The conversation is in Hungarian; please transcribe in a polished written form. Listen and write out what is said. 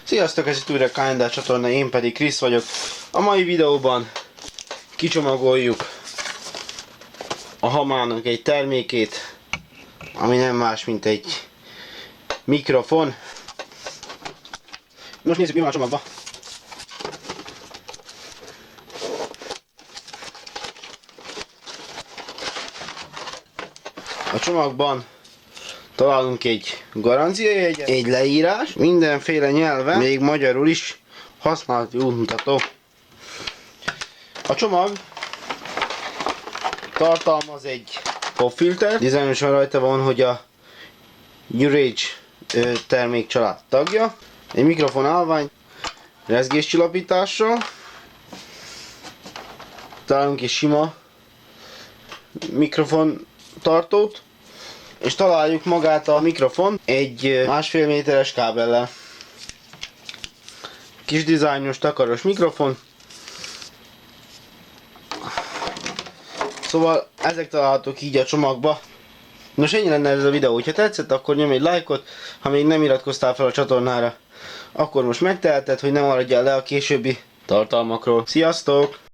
Sziasztok, ez itt újra Kinda csatorna, én pedig Krisz vagyok. A mai videóban kicsomagoljuk a Hamának egy termékét, ami nem más, mint egy mikrofon. Most nézzük, mi van a csomagban. A csomagban találunk egy garanciajegyet, egy leírás, mindenféle nyelven, még magyarul is használati útmutató. A csomag tartalmaz egy popfilter, dizájnosan rajta van, hogy a Urage termékcsalád tagja, egy mikrofon állvány, rezgéscsillapítással, találunk egy sima mikrofon tartót, és találjuk magát a mikrofon egy 1,5 méteres kábellel. Kis dizájnos, takaros mikrofon. Szóval ezek találhatók így a csomagba. Nos, ennyi lenne ez a videó. Ha tetszett, akkor nyomj egy lájkot. Ha még nem iratkoztál fel a csatornára, akkor most megteheted, hogy ne maradjál le a későbbi tartalmakról. Sziasztok!